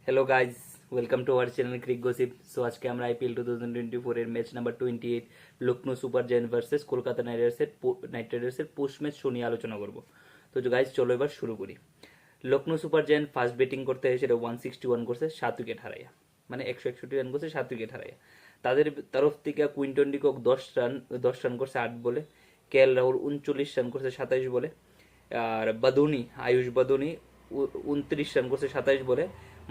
Hello guys, welcome to our channel Crick Gossip. So আজকে আমরা IPL 2024 এর match number 28 Lucknow super giant versus Kolkata knight রাইডার্সের post match show নিয়ে আলোচনা করব। তো গাইজ চলো এবার শুরু করি। Lucknow super giant first batting করতে এসে 161 করছে, 7 উইকেট হারাইয়া, মানে 161 রান করছে, 7 উইকেট হারাইয়া। তাদের তরফ থেকে কুইন্টন ডিকক 10 রান করছে 8 বলে। কেএল রাহুল 39 রান করছে 27 বলে। আর আয়ুষ বাদুনি 29 রান করছে 27 বলে।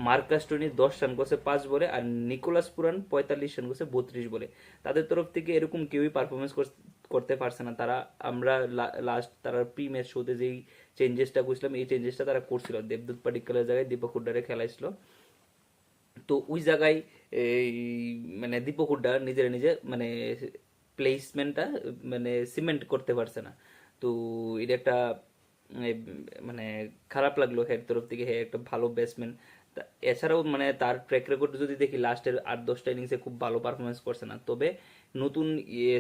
মার্কাস টোনি 10 রান করছে 5 বলে। আর নিকোলাস পুরান 45 রান করছে 32 বলে। তাদের তরফ থেকে এরকম কেউই পারফরমেন্স করতে পারছে না। আমরা লাস্ট তারা প্রি ম্যাচ শোতে যেই চেঞ্জেসটা করছিলাম, এই চেঞ্জেসটা তারা করছিল। দেবদূত পাডিক্কালের জায়গায় দীপক হুড্ডারে খেলাইছিল। তো ওই জায়গায় এই মানে দীপক হুড্ডা নিজে মানে প্লেসমেন্টটা মানে সিমেন্ট করতে পারছে না। তো এটা একটা এই, মানে খারাপ লাগলো হের তরফ থেকে। হে একটা ভালো ব্যাটসম্যান। এছাড়াও মানে তার ট্র্যাক রেকর্ড যদি দেখি, লাস্টের 8-10টা ইনিংসে খুব ভালো পারফরমেন্স করছে না। তবে নতুন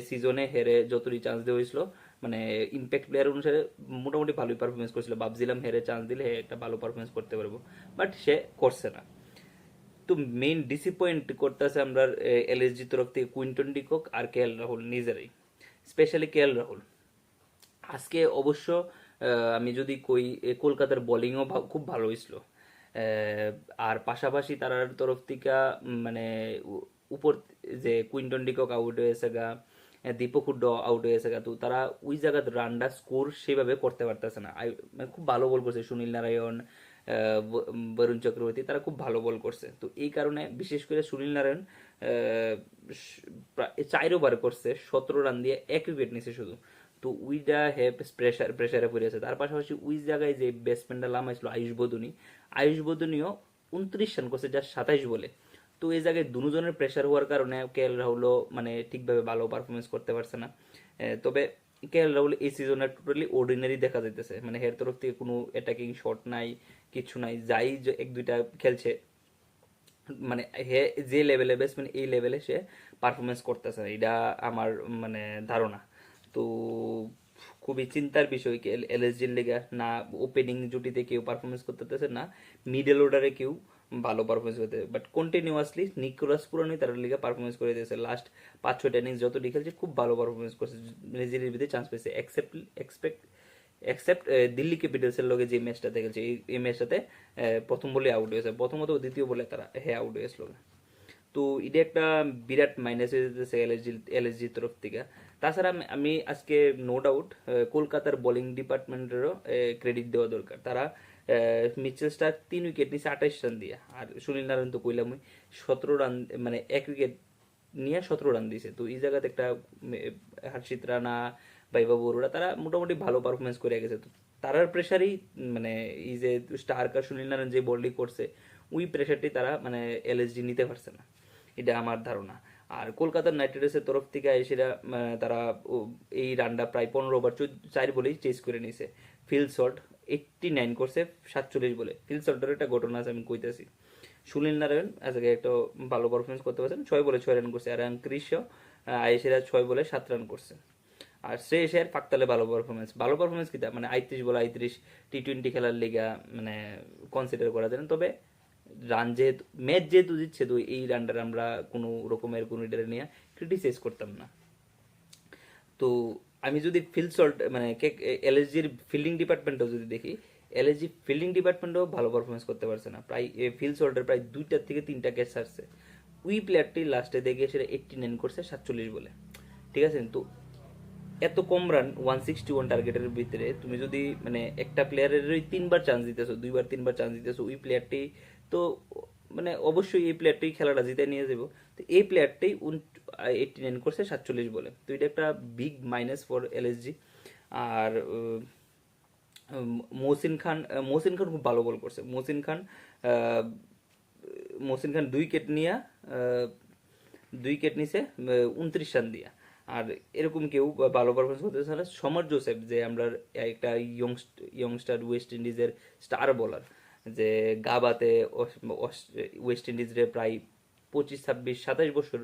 সিজনে হেরে যতটি চান্স দেওয়া হয়েছিল, মানে ইম্প্যাক্ট প্লেয়ার অনুসারে মোটামুটি ভালোই পারফরমেন্স করছিল। ভাবছিলাম হেরে চান্স দিলে হে একটা ভালো পারফরমেন্স করতে পারবো, বাট সে করছে না। তো মেইন ডিসঅ্যাপয়েন্ট করতেছে আমরা এলএসজি তরফ থেকে কুইন্টন ডিকক আর কেএল রাহুল নিজেরাই। স্পেশালি কেএল রাহুল আজকে অবশ্য আমি যদি কই কলকাতার বোলিংও খুব ভালো হয়েছিল। আর পাশাপাশি তার তরফ থেকে মানে উপর যে কুইন্টন ডিকক আউট হয়েছে গা, দীপক হুড্ডা আউট হয়েছে গা, তো তারা ওই জায়গায় রানটা স্কোর সেভাবে করতে পারতেছে না। মানে খুব ভালো বল করছে সুনীল নারায়ণ, বরুণ চক্রবর্তী, তারা খুব ভালো বল করছে। তো এই কারণে বিশেষ করে সুনীল নারায়ণ 4 ওভার করছে, 17 রান দিয়ে 1 উইকেট নিছে শুধু। তো উইটা হ্যাভ প্রেশারে পড়েছে। তার পাশাপাশি ওই জায়গায় যে ব্যাটসম্যানটা নামাইছিল আয়ুষ বদনীও 29 রান করছে, যা 27 বলে। তো এই জায়গায় দুজনের প্রেশার হওয়ার কারণে কেএল রাহুলও মানে ঠিকভাবে ভালো পারফরমেন্স করতে পারছে না। তবে কেএল রাহুল এই সিজনে টোটালি অর্ডিনারি দেখা যাইতেছে। মানে এর তরফ থেকে কোনো অ্যাটাকিং শট নাই, কিছু নাই। যাই যে এক দুইটা খেলছে, মানে হে যে লেভেলে ব্যাটসম্যান এই লেভেলে সে পারফরমেন্স করতেছে না, এটা আমার মানে ধারণা। তো খুবই চিন্তার বিষয় কি এলএসজির লেগে না ওপেনিং জুটিতে কেউ পারফরমেন্স করতেছে, না মিডল অর্ডারে কেউ ভালো পারফরমেন্স করতে। বাট কন্টিনিউয়াসলি নিকোলাস পুরানোই তার লিগে পারফরমেন্স করে দিয়েছে। লাস্ট 5-6টা ইনিংস যতটি খেলছে খুব ভালো পারফরমেন্স করছে, নিজের ভিতরে চান্স পেয়েছে। এক্সেপ্ট দিল্লি ক্যাপিটালসের লগে যে ম্যাচটাতে খেলছে, এই ম্যাচটাতে প্রথম বলে আউট হয়েছে, প্রথমত দ্বিতীয় বলে তারা আউট হয়েছিল। তো এটা একটা বিরাট মাইনাস হয়ে যেতেছে এলএসজির তরফ থেকে। তাছাড়া আমি আজকে নো ডাউট কলকাতার বোলিং ডিপার্টমেন্টেরও ক্রেডিট দেওয়া দরকার। তারা মিচেল স্টার্ক 3 উইকেট নিচ্ছে 28 রান দিয়ে। আর সুনীল নারায়ণ তো কইলাম 17 রান, মানে 1 উইকেট নিয়ে 17 রান দিয়েছে। তো এই জায়গাতে একটা হর্ষিত রানা, বৈভব অরোরা, তারা মোটামুটি ভালো পারফরমেন্স করে গেছে। তো তারার প্রেশারই মানে এই যে স্টার্ক আর সুনীল নারায়ণ যে বলই করছে, ওই প্রেশারটি তারা মানে এলএসজি নিতে পারছে না, এটা আমার ধারণা। আর কলকাতার নাইট রাইডার্সের তরফ থেকে সেটা তারা এই রানটা প্রায় 15 ওভার 4 বলেই চেস করে নিছে। ফিল্ড শট 89 করছে 47 বলে। ফিল্ড শটের একটা ঘটনা আছে, আমি কইতেছি। সুনীল নারায়ণ আজকে একটা ভালো পারফরমেন্স করতে পারছেন, 6 বলে 6 রান করছে। আর ক্রিস আয়েশেরা 6 বলে 7 রান করছে। আর শ্রেয়সের ফাঁকতালে ভালো পারফরমেন্স কি মানে 38 বলে 38 টি-20 খেলার লিগা মানে কনসিডার করা যায় না। তবে রান যেহেতু ম্যাচ যেহেতু জিতছে, তো এই রানটার আমরা কোনো রকমের কোনো এটা নিয়ে ক্রিটিসাইজ করতাম না। তো আমি যদি ফিল্ড সল্ট মানে এলএসজির ফিল্ডিং ডিপার্টমেন্টও যদি দেখি, এলএসজি ফিল্ডিং ডিপার্টমেন্টও ভালো পারফরমেন্স করতে পারছে না। প্রায় ফিল্ড সল্টের প্রায় 2 থেকে 3টা ক্যাচ ছাড়ছে। ওই প্লেয়ারটি লাস্টে দেখে সেটা 89 করছে 47 বলে। ঠিক আছে, তো এত কম রান 161 টার্গেটের ভিতরে তুমি যদি মানে একটা প্লেয়ারের 3বার চান্স দিতেছো, 2-3বার চান্স দিতেছো, ওই প্লেয়ারটি তো মানে অবশ্যই এই প্লেয়ারটি খেলাটা জিতে নিয়ে যাবো। তো এই প্লেয়ারটাই 89 করছে 47 বলে। তো এটা একটা বিগ মাইনাস ফর এলএসজি। আর মহসিন খান খুব ভালো বল করছে। মহসিন খান 2 উইকেট নিয়ে 2 উইকেট নিছে 29 রান দিয়া। আর এরকম কেউ ভালো পারফরমেন্স করতে চাইলে সমর জোসেফ, যে আমরা একটা ইয়ংস্টার ওয়েস্ট ইন্ডিজের স্টার বোলার, যে গাবাতে ওয়েস্ট ইন্ডিজের প্রায় 25, 26, 27 বছর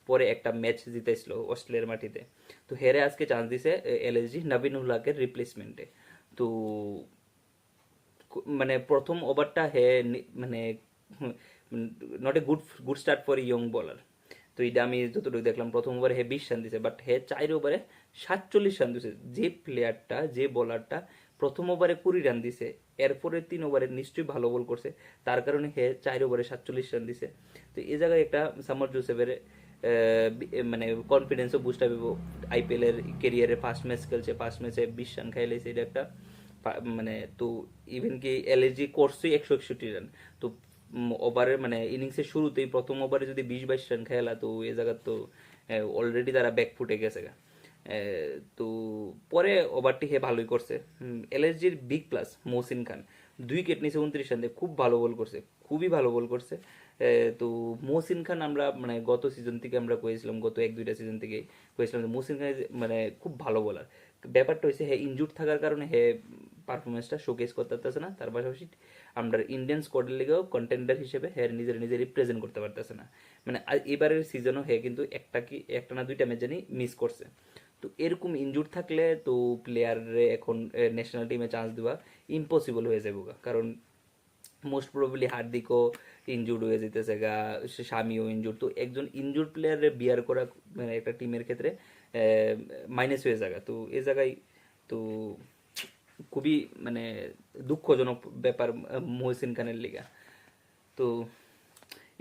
পরে একটা ম্যাচ জিতেছিল অস্ট্রেলিয়ার মাটিতে। তো হেরে আজকে চান্স দিছে এলএসজি নবীন উল্লাহকে রিপ্লেসমেন্টে। তো মানে প্রথম ওভারটা মানে not a good start for young বলার। তো এটা আমি যতটুকু দেখলাম, প্রথম ওভারে হে 20 রান দিছে, বাট হে 4 ওভারে 47 রান দিছে। যে প্লেয়ারটা, যে বোলারটা প্রথম ওভারে 20 রান দিছে, এরপরে 3 ওভারে নিশ্চয়ই ভালো বল করছে, তার কারণে হে 4 ওভারে 47 রান দিছে। তো এই জায়গায় একটা সামার জোসেফের মানে কনফিডেন্সও বুস্ট হবে। আইপিএল এর কেরিয়ারে ফার্স্ট ম্যাচ খেলছে, ফার্স্ট ম্যাচে 20 রান খাইলেছে, এটা একটা মানে তো ইভেন কি এলএসজি করছেই 161 রান। তো ওভারের মানে ইনিংসের শুরুতেই প্রথম ওভারে যদি 20-22 রান খেলা, তো এই জায়গা তো অলরেডি তারা ব্যাক ফুটে গেছে গা। তো পরে ওভারটি হে ভালোই করছে। এলএসজির বিগ প্লাস মহসিন খান 2 উইকেট নিচে 29 রান দিয়ে খুব ভালো বল করছে, খুবই ভালো বল করছে। তো মহসিন খান আমরা মানে গত সিজন থেকে আমরা কয়েছিলাম, গত 1-2টা সিজন থেকে কয়েছিলাম যে মহসিন খান মানে খুব ভালো বোলার। ব্যাপারটা হয়েছে হে ইনজুর্ড থাকার কারণে হে পারফরমেন্সটা শোকেস করতে পারতেছে না। তার পাশাপাশি আমরা ইন্ডিয়ান স্কোয়াডের লিগেও কন্টেন্ডার হিসেবে হে নিজে রিপ্রেজেন্ট করতে পারতেছে না। মানে এবারের সিজনও হে কিন্তু একটা না দুইটা ম্যাচ জানি মিস করছে। তো এরকম ইনজুর থাকলে তো প্লেয়ারে এখন ন্যাশনাল টিমে চান্স দেওয়া ইম্পসিবল হয়ে যাবে, কারণ মোস্ট প্রবাবলি হার্দিকও ইনজুর্ড হয়ে যেতেছে গা, স্বামীও ইনজুর্ড। তো একজন ইনজুর্ড প্লেয়ারে বিয়ার করা মানে একটা টিমের ক্ষেত্রে মাইনাস হয়ে যাবে। তো এই জায়গায় তো খুবই মানে দুঃখজনক ব্যাপার মহসিন খানের লিগা। তো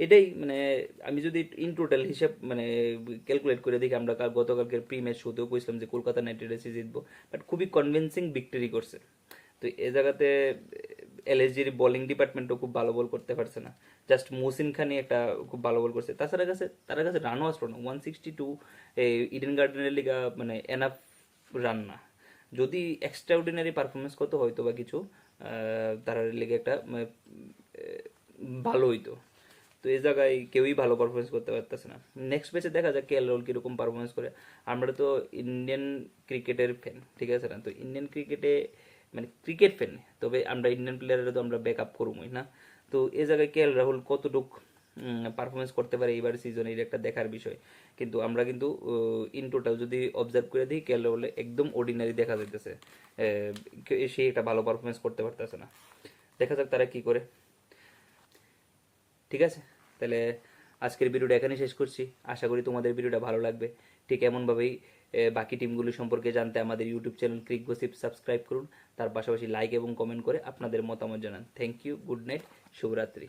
এটাই মানে আমি যদি ইন টোটাল হিসাব মানে ক্যালকুলেট করে দেখি, আমরা গতকালকের প্রি ম্যাচ শোতেও কইছিলাম যে কলকাতা নাইট রাইডার্সই জিতবো, বাট খুবই কনভিন্সিং ভিক্টরি করছে। তো এ জায়গাতে এলএসজির বোলিং ডিপার্টমেন্টও খুব ভালো বল করতে পারছে না, জাস্ট মহসিন খানই একটা খুব ভালো বল করছে। তাছাড়া তার কাছে রানও আসলো না, 162 এই ইডেন গার্ডেনের লিগা মানে এনাফ রান না। যদি এক্সট্রাঅর্ডিনারি পারফরমেন্স করতে হয়তো বা কিছু তার লিগে একটা ভালো হইতো। তো এই জায়গায় কেউই ভালো পারফরমেন্স করতে পারতেছে না। নেক্সট ম্যাচে দেখা যাক কেএল রাহুল কীরকম পারফরমেন্স করে। আমরা তো ইন্ডিয়ান ক্রিকেটের ফ্যান, ঠিক আছে না? তো ইন্ডিয়ান ক্রিকেটে মানে ক্রিকেট ফ্যান, তবে আমরা ইন্ডিয়ান প্লেয়ারের তো আমরা ব্যাক আপ করবোই না। তো এই জায়গায় কেএল রাহুল কতটুক পারফরমেন্স করতে পারে এইবার সিজনে, এটা একটা দেখার বিষয়। কিন্তু আমরা কিন্তু ইন টোটাল যদি অবজার্ভ করে দিই, কেএল রাহুল একদম অর্ডিনারি দেখা যাইতেছে, সে একটা ভালো পারফরমেন্স করতে পারতেছে না। দেখা যাক তারা কি করে। ঠিক আছে, তাহলে আজকের ভিডিওটা এখানেই শেষ করছি। আশা করি তোমাদের ভিডিওটা ভালো লাগবে। ঠিক এমনভাবেই বাকি টিমগুলি সম্পর্কে জানতে আমাদের YouTube channel Crick gossip subscribe করুন। তার পাশাপাশি লাইক এবং কমেন্ট করে আপনাদের মতামত জানান। থ্যাংক ইউ, গুড নাইট, শুভরাত্রি।